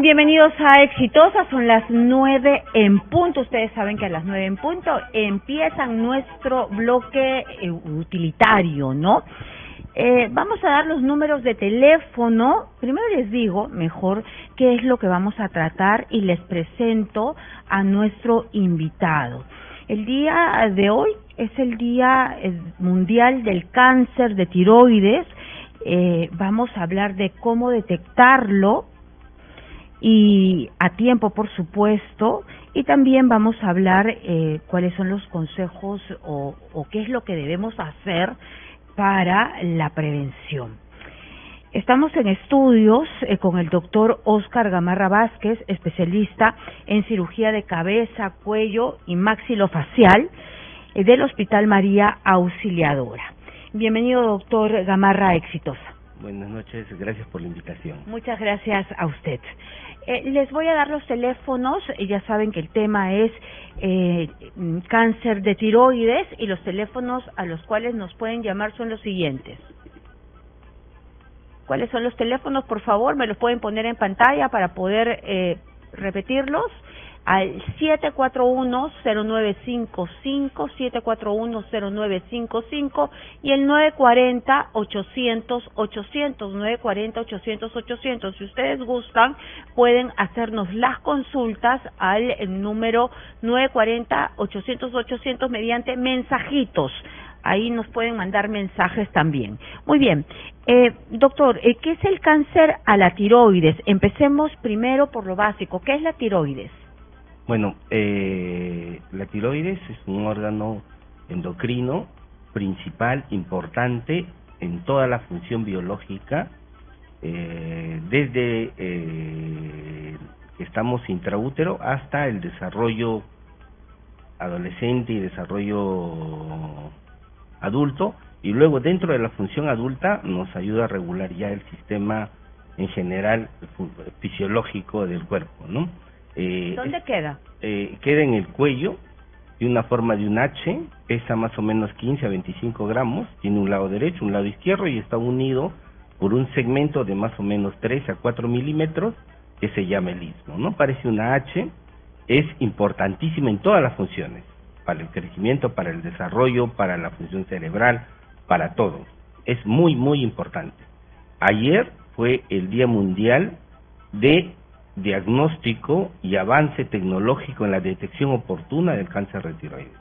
Bienvenidos a Exitosa, son las 9 en punto. Ustedes saben que a las 9 en punto empiezan nuestro bloque utilitario, ¿no? Vamos a dar los números de teléfono. Primero les digo, mejor, qué es lo que vamos a tratar y les presento a nuestro invitado. El día de hoy es el Día Mundial del Cáncer de Tiroides. Vamos a hablar de cómo detectarlo y a tiempo, por supuesto, y también vamos a hablar cuáles son los consejos o qué es lo que debemos hacer para la prevención. Estamos en estudios con el doctor Óscar Gamarra Vázquez, especialista en cirugía de cabeza, cuello y maxilofacial del Hospital María Auxiliadora. Bienvenido, doctor Gamarra, Exitosa. Buenas noches, gracias por la invitación. Muchas gracias a usted. Les voy a dar los teléfonos, ya saben que el tema es cáncer de tiroides y los teléfonos a los cuales nos pueden llamar son los siguientes. ¿Cuáles son los teléfonos? Por favor, me los pueden poner en pantalla para poder repetirlos. Al 741-0955, 741-0955 y el 940-800-800, 940-800-800. Si ustedes gustan, pueden hacernos las consultas al número 940-800-800 mediante mensajitos. Ahí nos pueden mandar mensajes también. Muy bien. Doctor, ¿qué es el cáncer a la tiroides? Empecemos primero por lo básico. ¿Qué es la tiroides? Bueno, la tiroides es un órgano endocrino principal, importante en toda la función biológica, desde que estamos intraútero hasta el desarrollo adolescente y desarrollo adulto, y luego dentro de la función adulta nos ayuda a regular ya el sistema en general fisiológico del cuerpo, ¿no? ¿Dónde queda? Queda en el cuello, de una forma de un H, pesa más o menos 15 a 25 gramos, tiene un lado derecho, un lado izquierdo y está unido por un segmento de más o menos 3 a 4 milímetros que se llama el istmo, ¿no? Parece una H, es importantísima en todas las funciones, para el crecimiento, para el desarrollo, para la función cerebral, para todo. Es muy, muy importante. Ayer fue el Día Mundial de diagnóstico y avance tecnológico en la detección oportuna del cáncer de tiroides.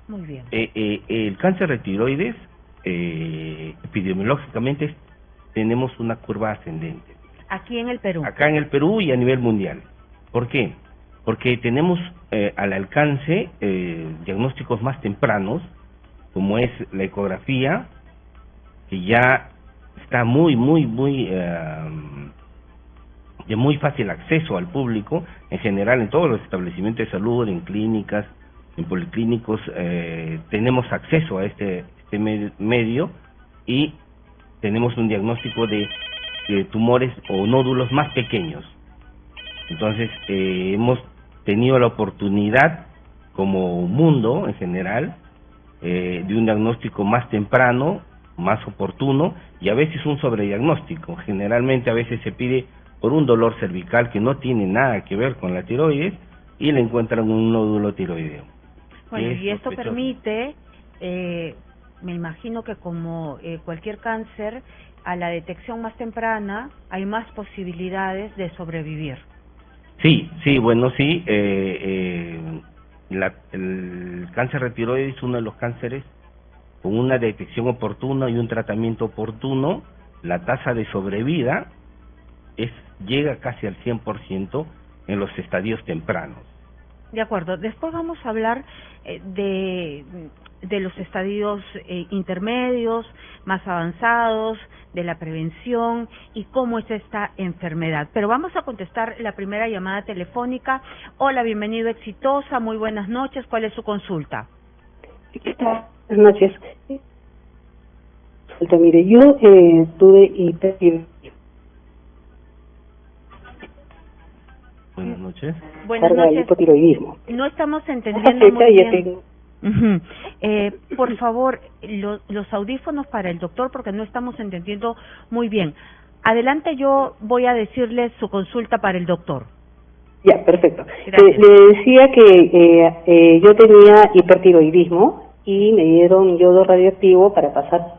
Muy bien. El cáncer de tiroides, epidemiológicamente, tenemos una curva ascendente. Aquí en el Perú. Acá en el Perú y a nivel mundial. ¿Por qué? Porque tenemos al alcance diagnósticos más tempranos, como es la ecografía, que ya está de muy fácil acceso al público, en general en todos los establecimientos de salud, en clínicas, en policlínicos, tenemos acceso a este medio y tenemos un diagnóstico de tumores o nódulos más pequeños. Entonces, hemos tenido la oportunidad como mundo en general de un diagnóstico más temprano, más oportuno y a veces un sobrediagnóstico. Generalmente a veces se pide por un dolor cervical que no tiene nada que ver con la tiroides y le encuentran un nódulo tiroideo. Bueno, y esto permite, me imagino que como cualquier cáncer, a la detección más temprana hay más posibilidades de sobrevivir. Sí, bueno, sí. El cáncer de tiroides es uno de los cánceres con una detección oportuna y un tratamiento oportuno. La tasa de sobrevida llega casi al 100% en los estadios tempranos. De acuerdo. Después vamos a hablar de los estadios intermedios, más avanzados, de la prevención y cómo es esta enfermedad. Pero vamos a contestar la primera llamada telefónica. Hola, bienvenido, Exitosa, muy buenas noches. ¿Cuál es su consulta? ¿Qué tal? Buenas noches. Mire, yo tuve hipertiroidismo. Buenas noches. Buenas noches. Hipotiroidismo. No estamos entendiendo muy bien. Por favor, los audífonos para el doctor porque no estamos entendiendo muy bien. Adelante, yo voy a decirle su consulta para el doctor. Ya, perfecto. Gracias. Le decía que yo tenía hipertiroidismo y me dieron yodo radioactivo para pasar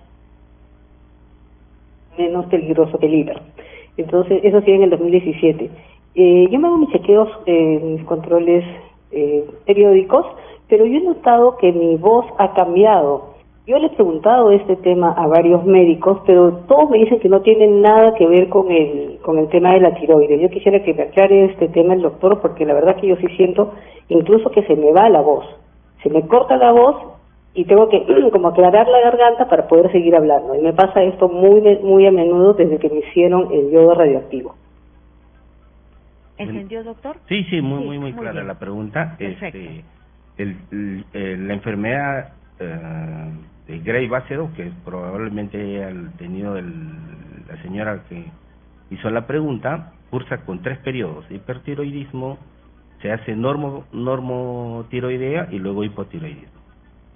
menos peligroso que el hiper. Entonces, eso sí en el 2017. Yo me hago mis chequeos, mis controles periódicos, pero yo he notado que mi voz ha cambiado. Yo le he preguntado este tema a varios médicos, pero todos me dicen que no tiene nada que ver con el tema de la tiroides. Yo quisiera que me aclare este tema el doctor, porque la verdad que yo sí siento incluso que se me va la voz. Se me corta la voz y tengo que como aclarar la garganta para poder seguir hablando. Y me pasa esto muy a menudo desde que me hicieron el yodo radioactivo. ¿Entendió, doctor? Sí, muy clara bien. la pregunta. Perfecto. La enfermedad de Gray-Bacero, que probablemente haya tenido la señora que hizo la pregunta, cursa con 3 periodos: hipertiroidismo, se hace normotiroidea y luego hipotiroidismo.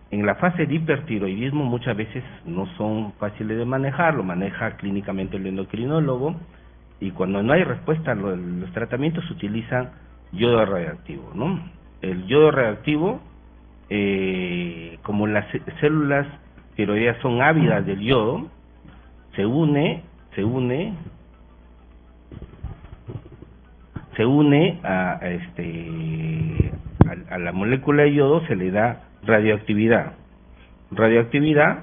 En la fase de hipertiroidismo muchas veces no son fáciles de manejar, lo maneja clínicamente el endocrinólogo, y cuando no hay respuesta a los tratamientos se utiliza yodo radioactivo, ¿no? El yodo radioactivo, como las células tiroideas son ávidas del yodo, se une a la molécula de yodo, se le da radioactividad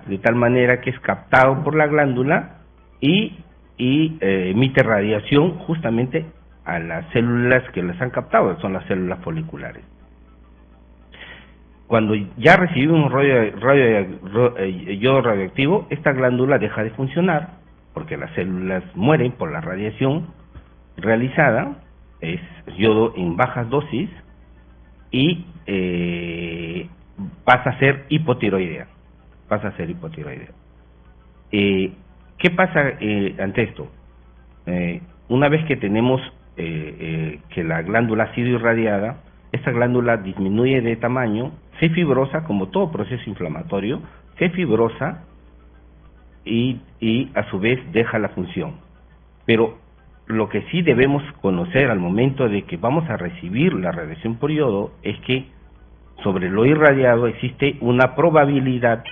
de tal manera que es captado por la glándula y emite radiación justamente a las células que las han captado, son las células foliculares. Cuando ya recibimos yodo radioactivo, esta glándula deja de funcionar porque las células mueren por la radiación realizada, es yodo en bajas dosis, y pasa a ser hipotiroidea. ¿Qué pasa ante esto? Una vez que tenemos que la glándula ha sido irradiada, esta glándula disminuye de tamaño, se fibrosa, como todo proceso inflamatorio, se fibrosa y a su vez deja la función. Pero lo que sí debemos conocer al momento de que vamos a recibir la radiación por yodo es que sobre lo irradiado existe una probabilidad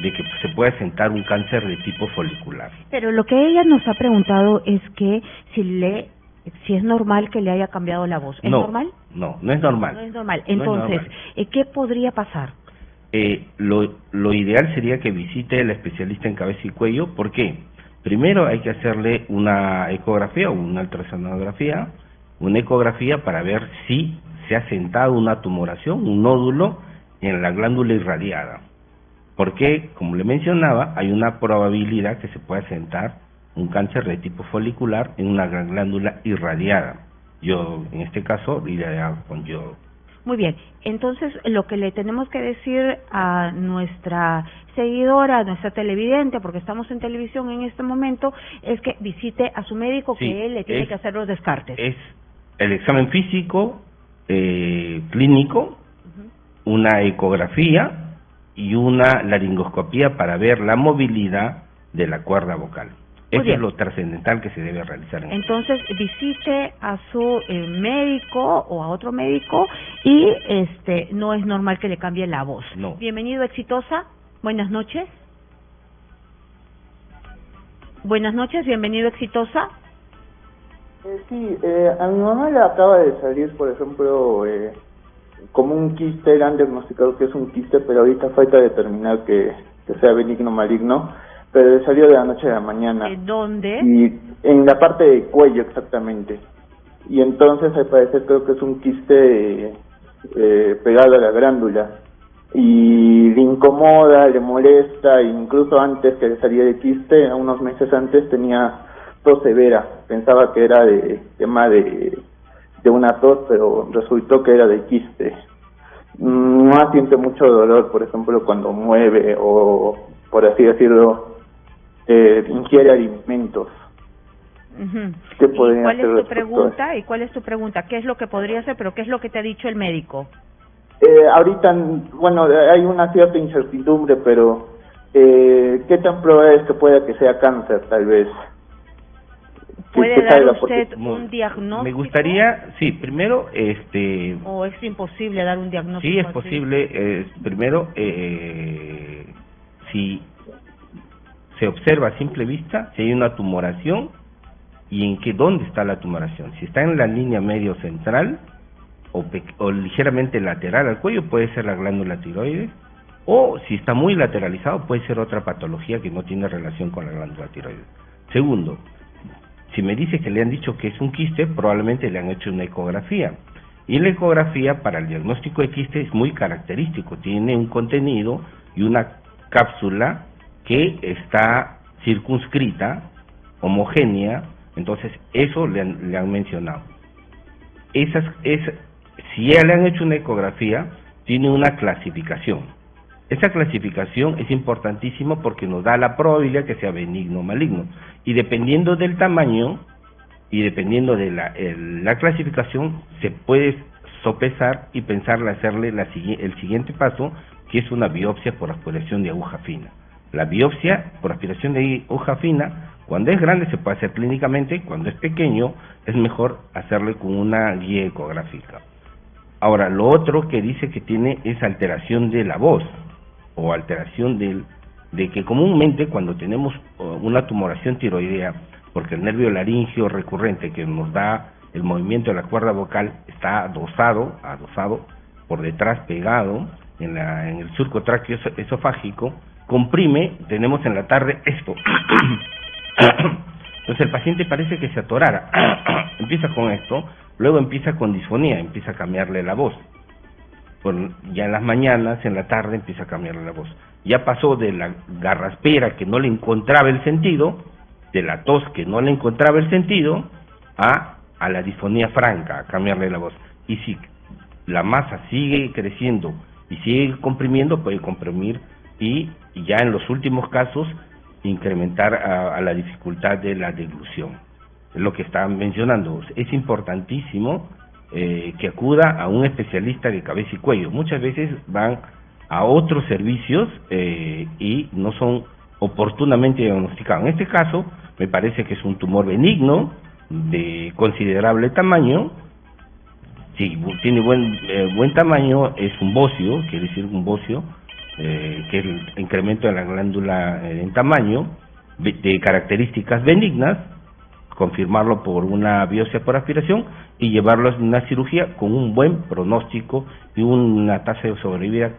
de que se pueda sentar un cáncer de tipo folicular. Pero lo que ella nos ha preguntado es que si es normal que le haya cambiado la voz. ¿Es normal? No es normal. No es normal. Entonces, ¿qué podría pasar? Lo ideal sería que visite al especialista en cabeza y cuello. ¿Por qué? Primero hay que hacerle una ecografía o una ultrasonografía, para ver si se ha sentado una tumoración, un nódulo en la glándula irradiada. Porque, como le mencionaba, hay una probabilidad que se pueda sentar un cáncer de tipo folicular en una glándula irradiada. En este caso, irradiada con yodo. Muy bien, entonces lo que le tenemos que decir a nuestra seguidora, a nuestra televidente, porque estamos en televisión en este momento, es que visite a su médico, que él le tiene que hacer los descartes. Es el examen físico, clínico, una ecografía y una laringoscopía para ver la movilidad de la cuerda vocal. Eso es lo trascendental que se debe realizar. Entonces, visite a su médico o a otro médico y no es normal que le cambie la voz. No. Bienvenido, Exitosa. Buenas noches. Bienvenido, Exitosa. Sí, a mi mamá le acaba de salir, por ejemplo, como un quiste. Le han diagnosticado que es un quiste, pero ahorita falta determinar que sea benigno o maligno. Pero salió de la noche a la mañana. ¿Dónde? Y en la parte del cuello, exactamente. Y entonces, al parecer, creo que es un quiste pegado a la glándula. Y le incomoda, le molesta, incluso antes que le saliera el quiste, unos meses antes, tenía tos severa. Pensaba que era de tema de una tos, pero resultó que era de quiste. No siente mucho dolor, por ejemplo, cuando mueve o, por así decirlo, ingiere alimentos. ¿Qué podría ¿Cuál hacer es tu pregunta? ¿Y cuál es tu pregunta? ¿Qué es lo que podría hacer? ¿Pero qué es lo que te ha dicho el médico? Ahorita, bueno, hay una cierta incertidumbre, pero ¿qué tan probable es que pueda que sea cáncer, tal vez? puede dar usted un diagnóstico? Me gustaría, sí, primero, ¿O es imposible dar un diagnóstico? Sí, es así? posible. Primero, si se observa a simple vista, si hay una tumoración y dónde está la tumoración. Si está en la línea medio central o ligeramente lateral al cuello, puede ser la glándula tiroides, o si está muy lateralizado, puede ser otra patología que no tiene relación con la glándula tiroides. Segundo, si me dice que le han dicho que es un quiste, probablemente le han hecho una ecografía. Y la ecografía para el diagnóstico de quiste es muy característico, tiene un contenido y una cápsula que está circunscrita, homogénea, entonces eso le han mencionado. Si ya le han hecho una ecografía, tiene una clasificación. Esa clasificación es importantísima porque nos da la probabilidad que sea benigno o maligno. Y dependiendo del tamaño y dependiendo de la clasificación, se puede sopesar y pensar en hacerle el siguiente paso, que es una biopsia por aspiración de aguja fina. La biopsia por aspiración de aguja fina, cuando es grande se puede hacer clínicamente, cuando es pequeño es mejor hacerle con una guía ecográfica. Ahora, lo otro que dice que tiene es alteración de la voz, o alteración de que comúnmente cuando tenemos una tumoración tiroidea, porque el nervio laringio recurrente que nos da el movimiento de la cuerda vocal está adosado por detrás, pegado en el surco tráqueo esofágico, comprime, tenemos en la tarde esto. Entonces el paciente parece que se atorara. Empieza con esto, luego empieza con disfonía, empieza a cambiarle la voz. Ya en las mañanas, en la tarde empieza a cambiarle la voz. Ya pasó de la garraspera que no le encontraba el sentido, de la tos que no le encontraba el sentido, a la disfonía franca, a cambiarle la voz. Y si la masa sigue creciendo y sigue comprimiendo, puede comprimir y ya en los últimos casos incrementar a la dificultad de la deglución. Es lo que estaban mencionando. Es importantísimo que acuda a un especialista de cabeza y cuello. Muchas veces van a otros servicios y no son oportunamente diagnosticados. En este caso, me parece que es un tumor benigno de considerable tamaño. Si tiene buen tamaño, es un bocio, quiere decir un bocio, que es el incremento de la glándula en tamaño, de características benignas, confirmarlo por una biopsia por aspiración y llevarlo a una cirugía con un buen pronóstico y una tasa de sobrevida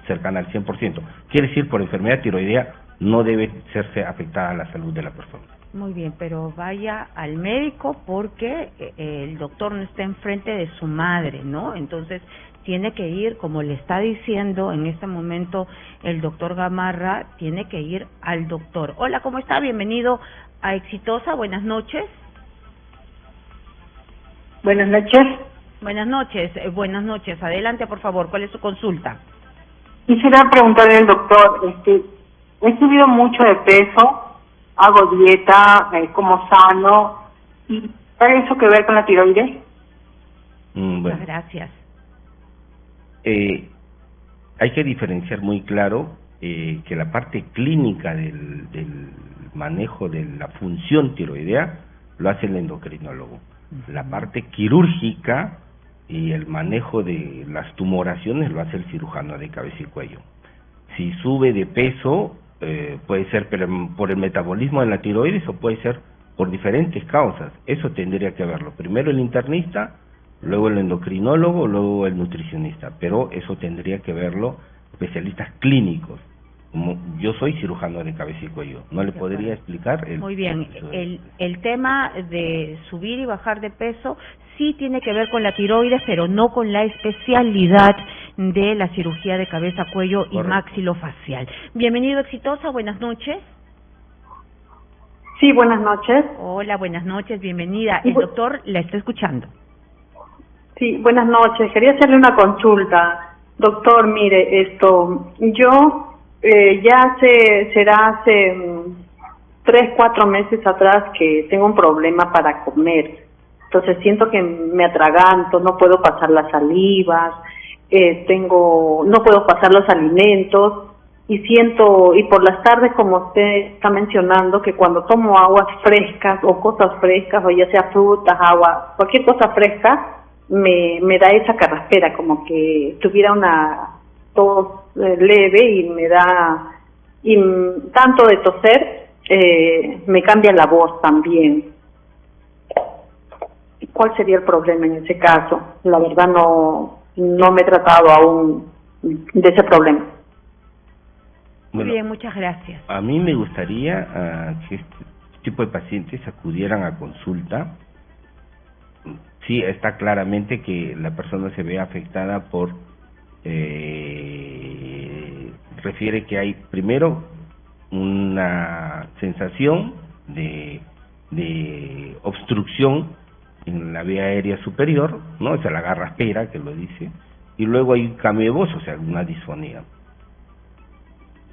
cercana al 100%. Quiere decir, por enfermedad tiroidea no debe serse afectada a la salud de la persona. Muy bien, pero vaya al médico porque el doctor no está enfrente de su madre, ¿no? Entonces tiene que ir, como le está diciendo en este momento el doctor Gamarra, tiene que ir al doctor. Hola, ¿cómo está? Bienvenido a Exitosa, buenas noches. Buenas noches. Buenas noches. Adelante, por favor, ¿cuál es su consulta? Quisiera preguntarle al doctor, he subido mucho de peso, hago dieta, como sano, ¿y tiene eso que ver con la tiroides? Bueno. Muchas gracias. Hay que diferenciar muy claro que la parte clínica del manejo de la función tiroidea lo hace el endocrinólogo. La parte quirúrgica y el manejo de las tumoraciones lo hace el cirujano de cabeza y cuello. Si sube de peso, puede ser por el metabolismo de la tiroides o puede ser por diferentes causas. Eso tendría que verlo. Primero el internista, luego el endocrinólogo, luego el nutricionista. Pero eso tendría que verlo especialistas clínicos. Como yo soy cirujano de cabeza y cuello, no le podría explicar Muy bien, el tema de subir y bajar de peso sí tiene que ver con la tiroides, pero no con la especialidad de la cirugía de cabeza, cuello y maxilofacial. Bienvenido, Exitosa, buenas noches. Sí, buenas noches. Hola, buenas noches, bienvenida. El doctor la está escuchando. Sí, buenas noches. Quería hacerle una consulta. Doctor, mire, yo será hace 3-4 meses atrás que tengo un problema para comer. Entonces siento que me atraganto, no puedo pasar las salivas, no puedo pasar los alimentos y siento, y por las tardes, como usted está mencionando, que cuando tomo aguas frescas o cosas frescas, o ya sea frutas, agua, cualquier cosa fresca, me da esa carraspera, como que tuviera una tos leve, y me da, y tanto de toser, me cambia la voz también. ¿Cuál sería el problema en ese caso? La verdad no me he tratado aún de ese problema. Muy bien, muchas gracias. A mí me gustaría que este tipo de pacientes acudieran a consulta. Sí, está claramente que la persona se ve afectada por... refiere que hay primero una sensación de obstrucción en la vía aérea superior, ¿no? Esa es la garraspera que lo dice, y luego hay un cambio de voz, o sea, una disfonía.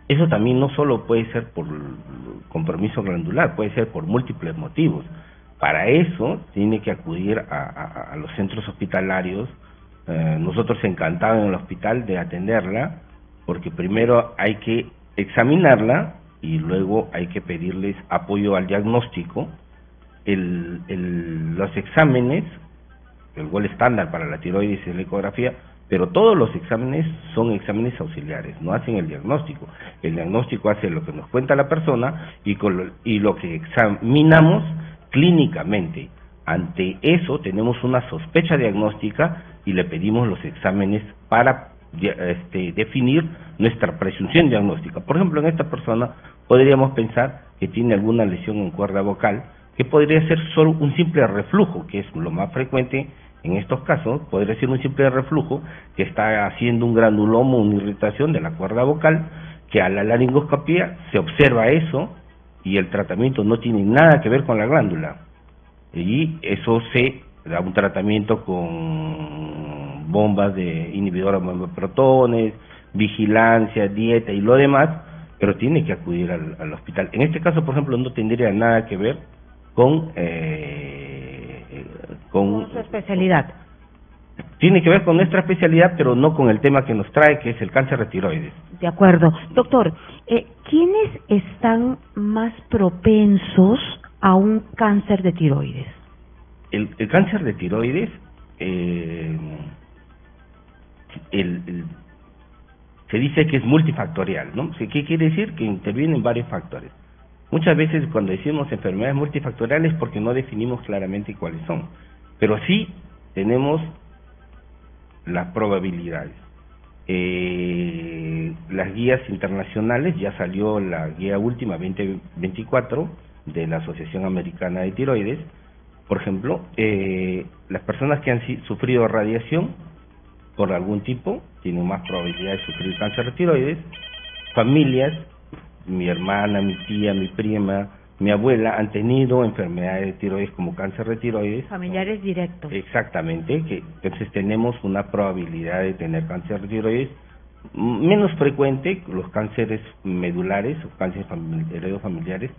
Eso también no solo puede ser por compromiso glandular, puede ser por múltiples motivos. Para eso tiene que acudir a los centros hospitalarios. Nosotros encantados en el hospital de atenderla, porque primero hay que examinarla y luego hay que pedirles apoyo al diagnóstico. Los exámenes, el gol estándar para la tiroides es la ecografía, pero todos los exámenes son exámenes auxiliares, no hacen el diagnóstico. El diagnóstico hace lo que nos cuenta la persona y lo que examinamos clínicamente. Ante eso tenemos una sospecha diagnóstica y le pedimos los exámenes para definir nuestra presunción diagnóstica. Por ejemplo, en esta persona podríamos pensar que tiene alguna lesión en cuerda vocal, que podría ser solo un simple reflujo, que es lo más frecuente en estos casos. Podría ser un simple reflujo que está haciendo un granuloma, una irritación de la cuerda vocal, que a la laringoscopía se observa eso y el tratamiento no tiene nada que ver con la glándula, y eso se da un tratamiento con bombas de inhibidoras de protones, vigilancia, dieta y lo demás, pero tiene que acudir al hospital. En este caso, por ejemplo, no tendría nada que ver con su especialidad. Tiene que ver con nuestra especialidad, pero no con el tema que nos trae, que es el cáncer de tiroides. De acuerdo. Doctor, ¿quiénes están más propensos a un cáncer de tiroides? El cáncer de tiroides se dice que es multifactorial, ¿no? ¿Qué quiere decir? Que intervienen varios factores. Muchas veces cuando decimos enfermedades multifactoriales porque no definimos claramente cuáles son, pero sí tenemos las probabilidades. Las guías internacionales, ya salió la guía última 2024 de la Asociación Americana de Tiroides. Por ejemplo, las personas que han sufrido radiación por algún tipo tienen más probabilidad de sufrir cáncer de tiroides. Familias, mi hermana, mi tía, mi prima, mi abuela han tenido enfermedades de tiroides como cáncer de tiroides. Familiares directos. Exactamente, que entonces tenemos una probabilidad de tener cáncer de tiroides menos frecuente. Los cánceres medulares o cánceres heredofamiliares,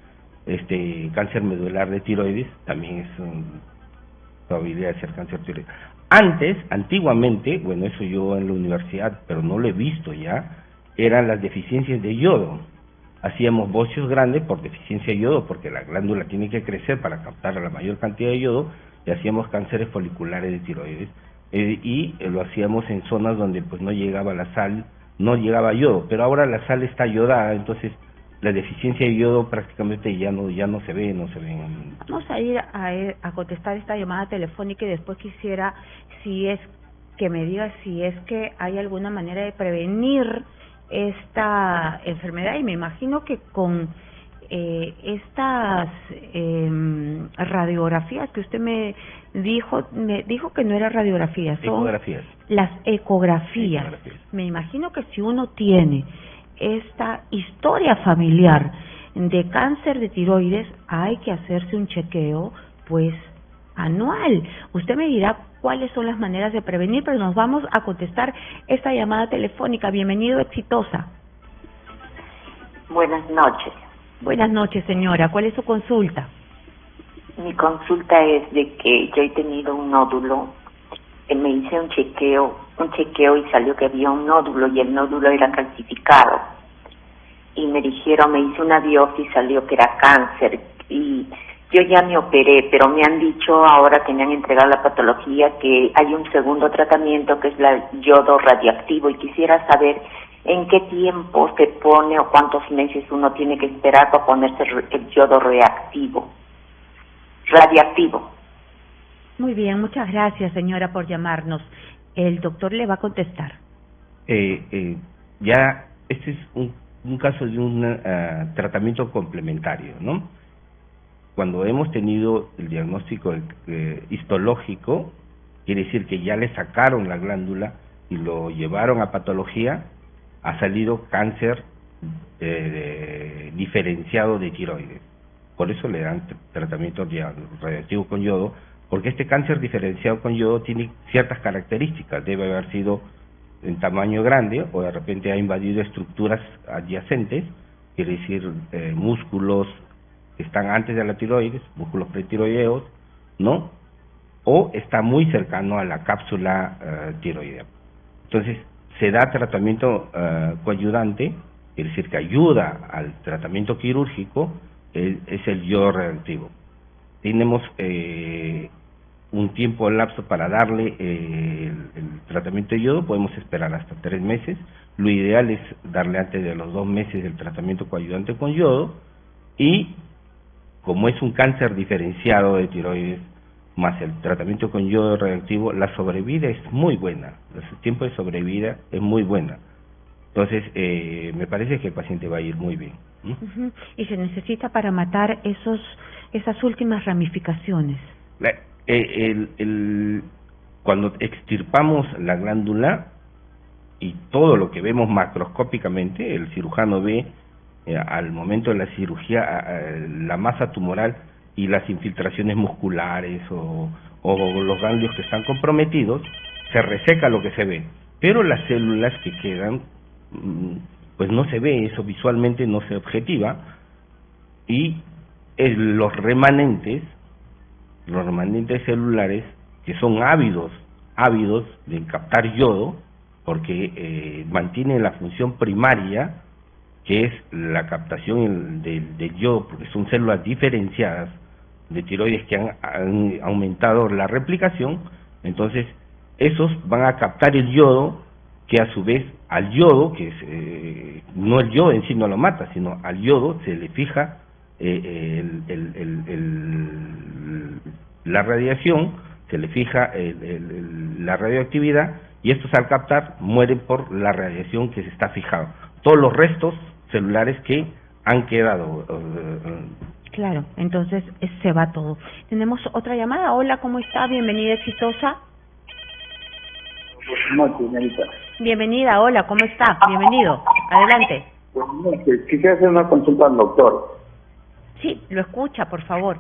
cáncer medular de tiroides también es probabilidad de ser cáncer de tiroides. Antiguamente, bueno, eso yo en la universidad, pero no lo he visto ya, eran las deficiencias de yodo. Hacíamos bocios grandes por deficiencia de yodo, porque la glándula tiene que crecer para captar la mayor cantidad de yodo, y hacíamos cánceres foliculares de tiroides, y lo hacíamos en zonas donde pues no llegaba la sal, no llegaba yodo, pero ahora la sal está yodada, entonces la deficiencia de yodo prácticamente ya no se ve. Vamos a ir a contestar esta llamada telefónica, y después quisiera que me diga si es que hay alguna manera de prevenir esta enfermedad, y me imagino que con estas radiografías que usted me dijo que no eran radiografías, son ecografías. Las ecografías. Me imagino que si uno tiene esta historia familiar de cáncer de tiroides, hay que hacerse un chequeo pues anual. Usted me dirá cuáles son las maneras de prevenir, pero nos vamos a contestar esta llamada telefónica. Bienvenido, Exitosa. Buenas noches. Buenas noches, señora. ¿Cuál es su consulta? Mi consulta es de que yo he tenido un nódulo. Me hice un chequeo y salió que había un nódulo, y el nódulo era calcificado. y me dijeron, me hice una biopsia y salió que era cáncer, y yo ya me operé, pero me han dicho ahora que me han entregado la patología que hay un segundo tratamiento que es el yodo radiactivo, y quisiera saber en qué tiempo se pone o cuántos meses uno tiene que esperar para ponerse el yodo radiactivo. Muy bien, muchas gracias, señora, por llamarnos. El doctor le va a contestar. Ya este es un caso de un tratamiento complementario, ¿no? Cuando hemos tenido el diagnóstico histológico, quiere decir que ya le sacaron la glándula y lo llevaron a patología, ha salido cáncer diferenciado de tiroides. Por eso le dan tratamiento radioactivo con yodo, porque este cáncer diferenciado con yodo tiene ciertas características. Debe haber sido en tamaño grande o de repente ha invadido estructuras adyacentes, quiere decir músculos que están antes de la tiroides, músculos pretiroideos, ¿no? O está muy cercano a la cápsula tiroidea. Entonces, se da tratamiento coayudante, es decir, que ayuda al tratamiento quirúrgico, es el yodo radioactivo. Tenemos un tiempo lapso para darle el tratamiento de yodo, podemos esperar hasta 3 meses. Lo ideal es darle antes de los 2 meses el tratamiento coayudante con yodo, y como es un cáncer diferenciado de tiroides, más el tratamiento con yodo radioactivo, la sobrevida es muy buena, el tiempo de sobrevida es muy buena. Entonces, me parece que el paciente va a ir muy bien. Y se necesita para matar esas últimas ramificaciones. Cuando extirpamos la glándula y todo lo que vemos macroscópicamente, el cirujano ve al momento de la cirugía la masa tumoral y las infiltraciones musculares o los ganglios que están comprometidos, se reseca lo que se ve, pero las células que quedan, pues no se ve, eso visualmente no se objetiva, y los remanentes celulares, que son ávidos de captar yodo, porque mantienen la función primaria, que es la captación de yodo, porque son células diferenciadas de tiroides que han aumentado la replicación. Entonces esos van a captar el yodo, que a su vez al yodo, que es no el yodo en sí no lo mata, sino al yodo se le fija la radiación, se le fija la radioactividad, y estos al captar mueren por la radiación que se está fijado. Todos los restos celulares que han quedado. Claro, entonces se va todo. Tenemos otra llamada. Hola, ¿cómo está? Bienvenida, exitosa. Buenas noches, señorita. Bienvenida, hola, ¿cómo está? Bienvenido. Adelante. Buenas noches. Quisiera hacer una consulta al doctor. Sí, lo escucha, por favor.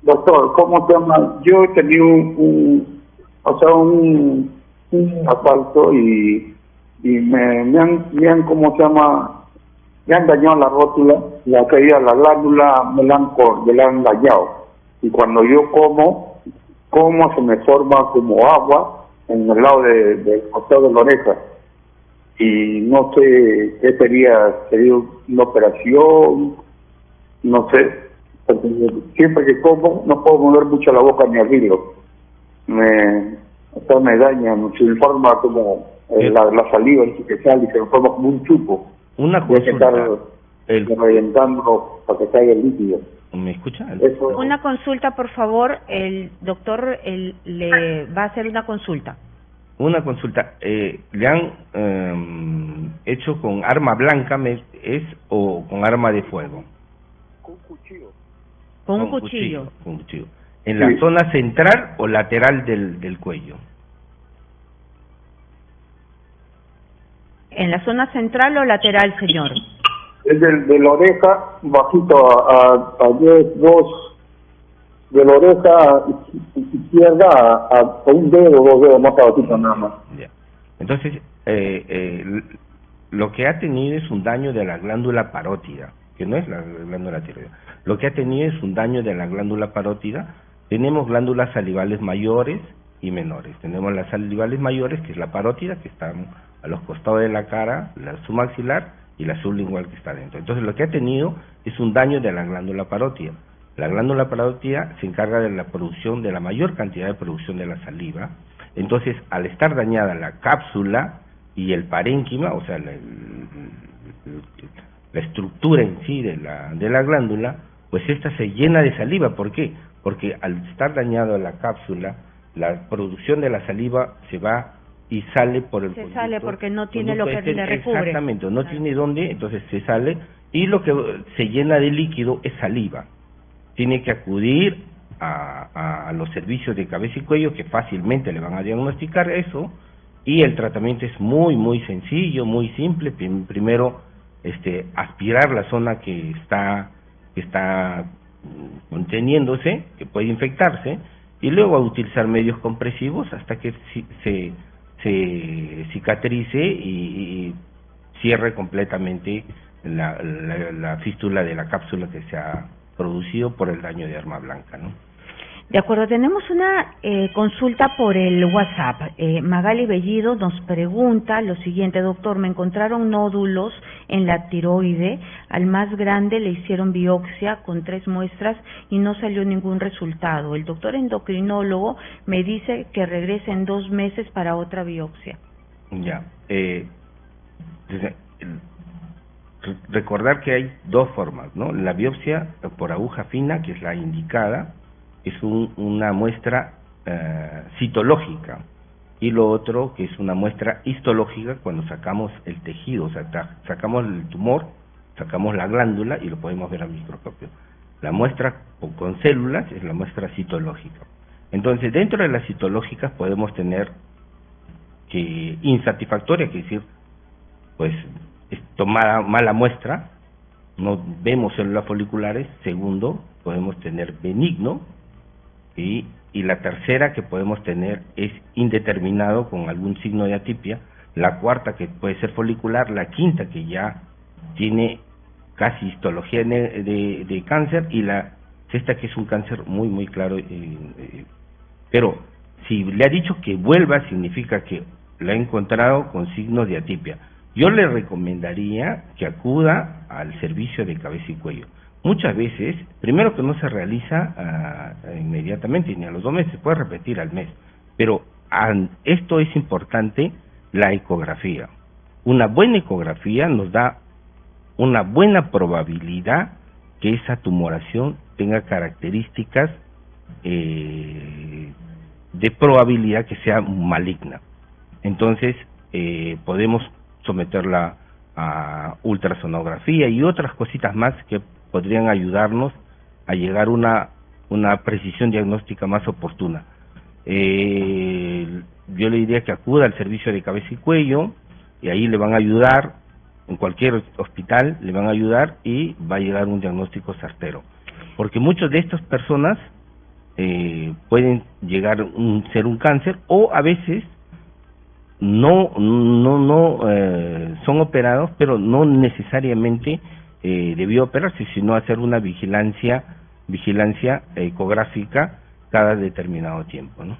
Doctor, ¿cómo se llama? Yo he tenido un asalto y me han, ¿cómo se llama? Me han dañado la rótula, la caída de la glándula, me la han dañado. Y cuando yo como se me forma como agua en el lado del costado de la oreja. Y no sé qué sería una operación, no sé. Porque siempre que como no puedo mover mucho la boca ni abrirlo. Me daña, se me forma como la saliva que sale y se me forma como un chupo. Una consulta. Reventando para que caiga el líquido. ¿Me escucha? Una consulta, por favor. El doctor le va a hacer una consulta. Una consulta. ¿Le han hecho con arma blanca o con arma de fuego? Con cuchillo. Con un cuchillo. Con cuchillo. ¿En la zona central o lateral del cuello? ¿En la zona central o lateral, señor? Es de la oreja bajito a 10, 2, de la oreja izquierda a un dedo, 2 dedos, más abajito nada más. Ya. Entonces, lo que ha tenido es un daño de la glándula parótida, que no es la glándula tiroidea. Lo que ha tenido es un daño de la glándula parótida. Tenemos glándulas salivales mayores y menores. Tenemos las salivales mayores, que es la parótida, que están a los costados de la cara, su maxilar, y la sublingual que está dentro. Entonces lo que ha tenido es un daño de la glándula parótida. La glándula parótida se encarga de la producción, de la mayor cantidad de producción de la saliva. Entonces, al estar dañada la cápsula y el parénquima, o sea, la estructura en sí de la glándula, pues esta se llena de saliva. ¿Por qué? Porque al estar dañada la cápsula, la producción de la saliva se va y sale por el conducto. Se sale porque no tiene lo que le recubre. Exactamente, no tiene dónde, entonces se sale, y lo que se llena de líquido es saliva. Tiene que acudir a los servicios de cabeza y cuello, que fácilmente le van a diagnosticar eso, y el tratamiento es muy sencillo, muy simple. Primero aspirar la zona que está conteniéndose, que puede infectarse, y luego a utilizar medios compresivos hasta que se cicatrice y cierre completamente la fístula de la cápsula que se ha producido por el daño de arma blanca, ¿no? De acuerdo, tenemos una consulta por el WhatsApp. Magali Bellido nos pregunta lo siguiente: doctor, me encontraron nódulos en la tiroide, al más grande le hicieron biopsia con 3 muestras y no salió ningún resultado. El doctor endocrinólogo me dice que regrese en 2 meses para otra biopsia. Ya, recordar que hay 2 formas, ¿no? La biopsia por aguja fina, que es la indicada, es una muestra citológica, y lo otro que es una muestra histológica, cuando sacamos el tejido, o sea, sacamos el tumor, sacamos la glándula y lo podemos ver al microscopio. La muestra con células es la muestra citológica. Entonces, dentro de las citológicas podemos tener que insatisfactoria, que es decir, pues es tomada mala muestra, no vemos células foliculares. Segundo, podemos tener benigno, y la tercera que podemos tener es indeterminado con algún signo de atipia. La cuarta, que puede ser folicular. La quinta, que ya tiene casi histología de cáncer, y la sexta, que es un cáncer muy claro. Pero si le ha dicho que vuelva, significa que la ha encontrado con signos de atipia. Yo le recomendaría que acuda al servicio de cabeza y cuello. Muchas veces, primero que no se realiza inmediatamente ni a los 2 meses, puede repetir al mes, pero esto es importante, la ecografía. Una buena ecografía nos da una buena probabilidad que esa tumoración tenga características de probabilidad que sea maligna. Entonces, podemos someterla a ultrasonografía y otras cositas más que podrían ayudarnos a llegar a una precisión diagnóstica más oportuna. Yo le diría que acuda al servicio de cabeza y cuello, y ahí le van a ayudar, en cualquier hospital le van a ayudar, y va a llegar un diagnóstico certero. Porque muchas de estas personas pueden llegar a ser un cáncer, o a veces no son operados, pero no necesariamente debió operarse, sino hacer una vigilancia ecográfica cada determinado tiempo, ¿no?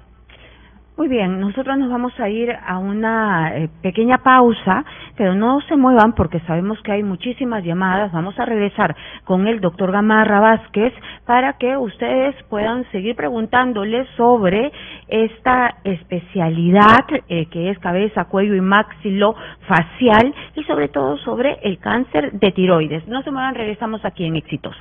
Muy bien, nosotros nos vamos a ir a una pequeña pausa, pero no se muevan porque sabemos que hay muchísimas llamadas. Vamos a regresar con el doctor Gamarra Vázquez para que ustedes puedan seguir preguntándole sobre esta especialidad que es cabeza, cuello y maxilofacial, y sobre todo sobre el cáncer de tiroides. No se muevan, regresamos aquí en Exitosa.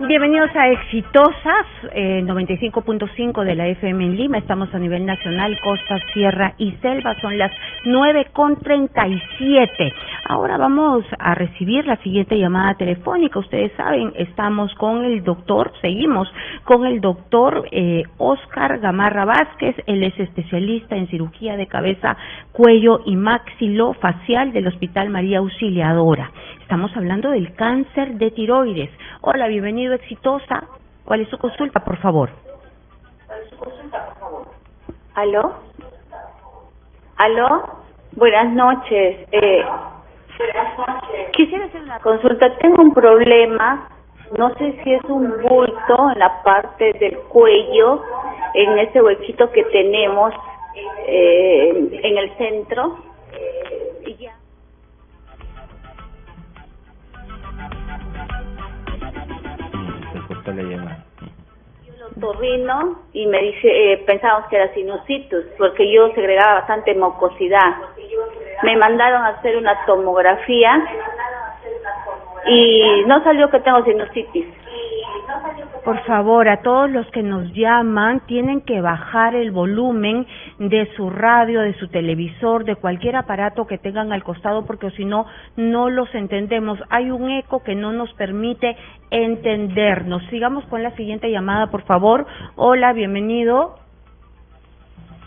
Bienvenidos a Exitosas, 95.5 de la FM en Lima. Estamos a nivel nacional, costa, sierra y selva. Son las 9:37. Ahora vamos a recibir la siguiente llamada telefónica. Ustedes saben, estamos con el doctor, seguimos con el doctor Óscar Gamarra Vázquez. Él es especialista en cirugía de cabeza, cuello y maxilofacial del Hospital María Auxiliadora. Estamos hablando del cáncer de tiroides. Hola, bienvenido, Exitosa. ¿Cuál es su consulta, por favor? ¿Aló? ¿Aló? Buenas noches. Quisiera hacer una consulta. Tengo un problema. No sé si es un bulto en la parte del cuello, en ese huequito que tenemos en el centro. Y ya. La llama. Yo lo otorrino y me dice, pensábamos que era sinusitis, porque yo segregaba bastante mucosidad. Me mandaron a hacer una tomografía y no salió que tengo sinusitis. Por favor, a todos los que nos llaman, tienen que bajar el volumen de su radio, de su televisor, de cualquier aparato que tengan al costado, porque si no, no los entendemos. Hay un eco que no nos permite entendernos. Sigamos con la siguiente llamada, por favor. Hola, bienvenido.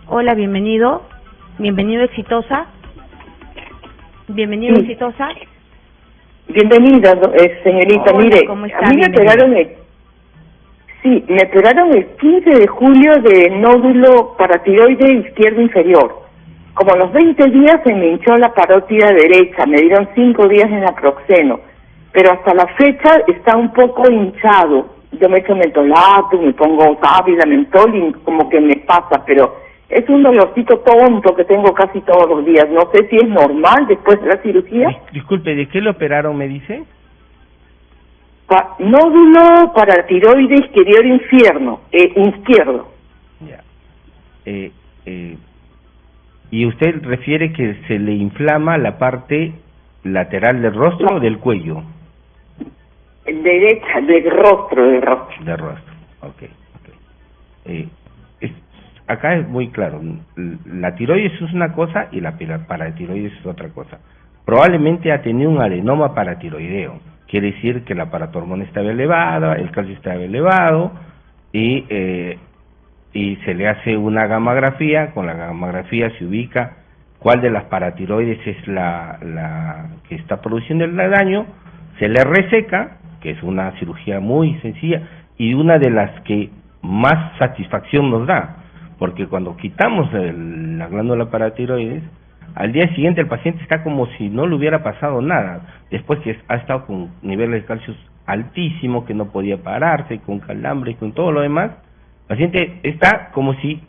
Hola, bienvenido. Bienvenido, Exitosa. Bienvenido, Exitosa. Bienvenida, señorita. Hola, mire, ¿cómo está? A mí me operaron el 15 de julio de nódulo paratiroide izquierdo inferior. Como a los 20 días se me hinchó la parótida derecha, me dieron 5 días en naproxeno, pero hasta la fecha está un poco hinchado. Yo me echo mentolato, me pongo sábila, mentol y como que me pasa, pero es un dolorcito tonto que tengo casi todos los días. No sé si es normal después de la cirugía. Disculpe, ¿de qué le operaron, me dice? Nódulo paratiroide izquierdo. Ya. ¿Y usted refiere que se le inflama la parte lateral del rostro o del cuello? Derecha, del rostro. Del rostro, ok. Acá es muy claro, la tiroides es una cosa y la paratiroides es otra cosa. Probablemente ha tenido un adenoma paratiroideo, quiere decir que la paratormona estaba elevada, el calcio estaba elevado y se le hace una gamografía. Con la gamografía se ubica cuál de las paratiroides es la que está produciendo el daño, se le reseca, que es una cirugía muy sencilla y una de las que más satisfacción nos da, porque cuando quitamos la glándula paratiroides, al día siguiente el paciente está como si no le hubiera pasado nada, después que ha estado con niveles de calcio altísimos, que no podía pararse, con calambre y con todo lo demás. El paciente está como si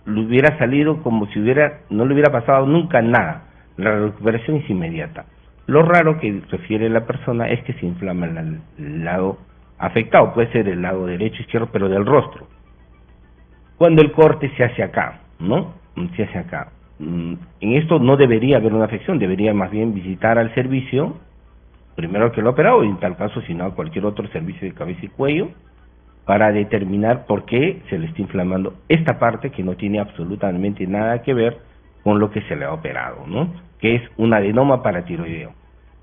le hubiera salido, como si no le hubiera pasado nunca nada. La recuperación es inmediata. Lo raro que refiere la persona es que se inflama el lado afectado, puede ser el lado derecho, izquierdo, pero del rostro. Cuando el corte se hace acá, ¿no? Se hace acá. En esto no debería haber una afección, debería más bien visitar al servicio, primero que lo ha operado, y en tal caso, si no, a cualquier otro servicio de cabeza y cuello, para determinar por qué se le está inflamando esta parte que no tiene absolutamente nada que ver con lo que se le ha operado, ¿no? Que es un adenoma paratiroideo.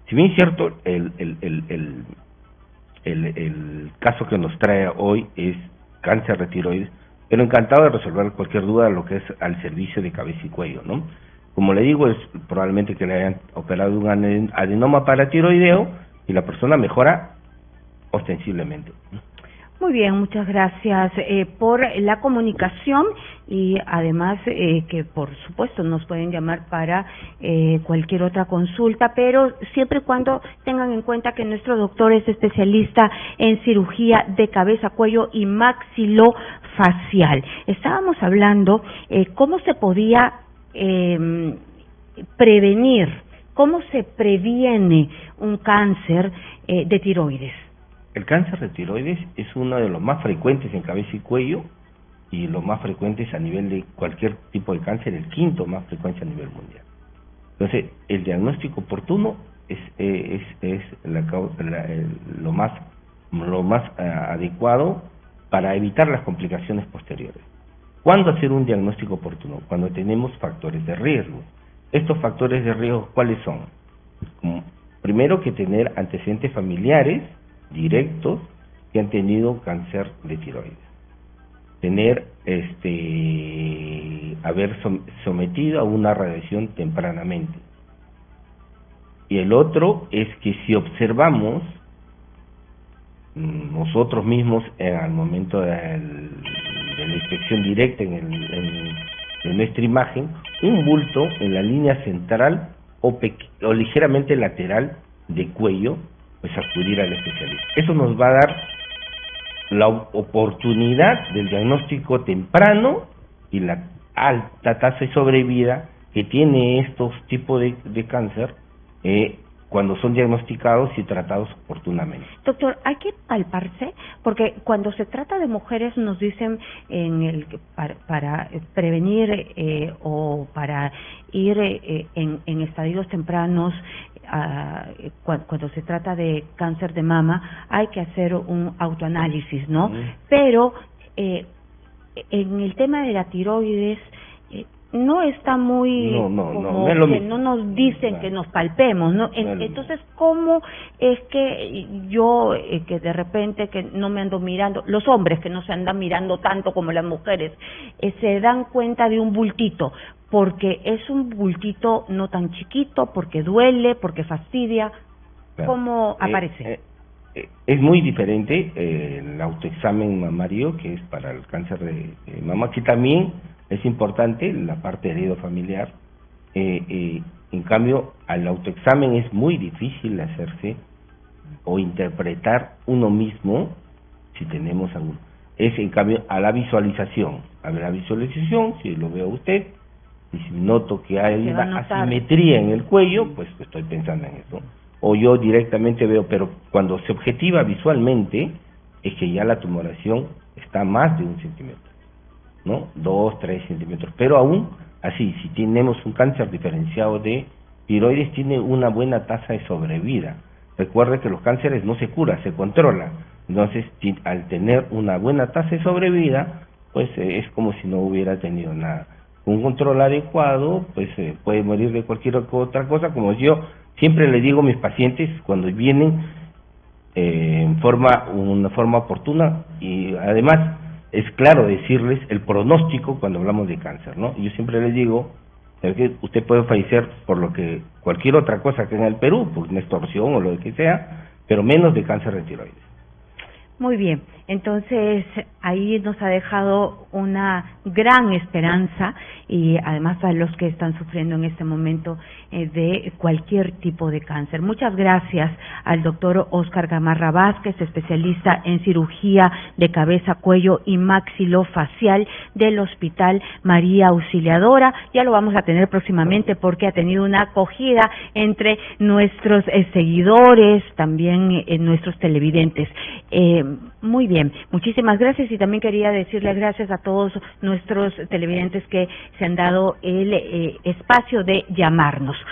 Si bien es cierto, el caso que nos trae hoy es cáncer de tiroides, pero encantado de resolver cualquier duda de lo que es al servicio de cabeza y cuello, ¿no? Como le digo, es probablemente que le hayan operado un adenoma paratiroideo y la persona mejora ostensiblemente. Muy bien, muchas gracias por la comunicación y además que por supuesto nos pueden llamar para cualquier otra consulta, pero siempre y cuando tengan en cuenta que nuestro doctor es especialista en cirugía de cabeza, cuello y maxilofacial. Estábamos hablando cómo se podía prevenir, cómo se previene un cáncer de tiroides. El cáncer de tiroides es uno de los más frecuentes en cabeza y cuello y los más frecuentes a nivel de cualquier tipo de cáncer, el quinto más frecuente a nivel mundial. Entonces, el diagnóstico oportuno es lo más lo más adecuado para evitar las complicaciones posteriores. ¿Cuándo hacer un diagnóstico oportuno? Cuando tenemos factores de riesgo. Estos factores de riesgo, ¿cuáles son? Primero, que tener antecedentes familiares directos que han tenido cáncer de tiroides. Tener, haber sometido a una radiación tempranamente. Y el otro es que si observamos nosotros mismos al momento de la inspección directa en nuestra imagen, un bulto en la línea central o ligeramente lateral de cuello, pues acudir al especialista. Eso nos va a dar la oportunidad del diagnóstico temprano y la alta tasa de sobrevida que tiene estos tipos de cáncer cuando son diagnosticados y tratados oportunamente. Doctor, hay que palparse, porque cuando se trata de mujeres nos dicen para prevenir o para ir en estadios tempranos, cuando se trata de cáncer de mama, hay que hacer un autoanálisis, ¿no? Pero en el tema de la tiroides, no está muy no es lo mismo. No nos dicen que nos palpemos, ¿no? Entonces, ¿cómo es que yo que de repente que no me ando mirando, los hombres que no se andan mirando tanto como las mujeres, se dan cuenta de un bultito, porque es un bultito no tan chiquito, porque duele, porque fastidia? Claro. ¿Cómo aparece? Es muy diferente el autoexamen mamario, que es para el cáncer de mama, que también es importante la parte heredofamiliar. En cambio, al autoexamen es muy difícil hacerse o interpretar uno mismo si tenemos alguno. Es en cambio a la visualización. A ver, la visualización, si lo veo usted, y si noto que hay una asimetría en el cuello, pues estoy pensando en eso. O yo directamente veo, pero cuando se objetiva visualmente, es que ya la tumoración está más de 1 centímetro, ¿no? 2, 3 centímetros, pero aún así, si tenemos un cáncer diferenciado de tiroides, tiene una buena tasa de sobrevida. Recuerde que los cánceres no se curan, se controlan. Entonces, al tener una buena tasa de sobrevida, pues es como si no hubiera tenido nada. Un control adecuado, pues puede morir de cualquier otra cosa, como yo siempre le digo a mis pacientes cuando vienen una forma oportuna, y además es claro decirles el pronóstico cuando hablamos de cáncer, ¿no? Yo siempre les digo que usted puede fallecer por lo que cualquier otra cosa que en el Perú, por una extorsión o lo que sea, pero menos de cáncer de tiroides. Muy bien, entonces ahí nos ha dejado una gran esperanza, y además a los que están sufriendo en este momento de cualquier tipo de cáncer. Muchas gracias al doctor Óscar Gamarra Vázquez, especialista en cirugía de cabeza, cuello y maxilofacial del Hospital María Auxiliadora. Ya lo vamos a tener próximamente porque ha tenido una acogida entre nuestros seguidores, también nuestros televidentes. Muy bien, muchísimas gracias, y también quería decirle gracias a todos nuestros televidentes que se han dado el espacio de llamarnos.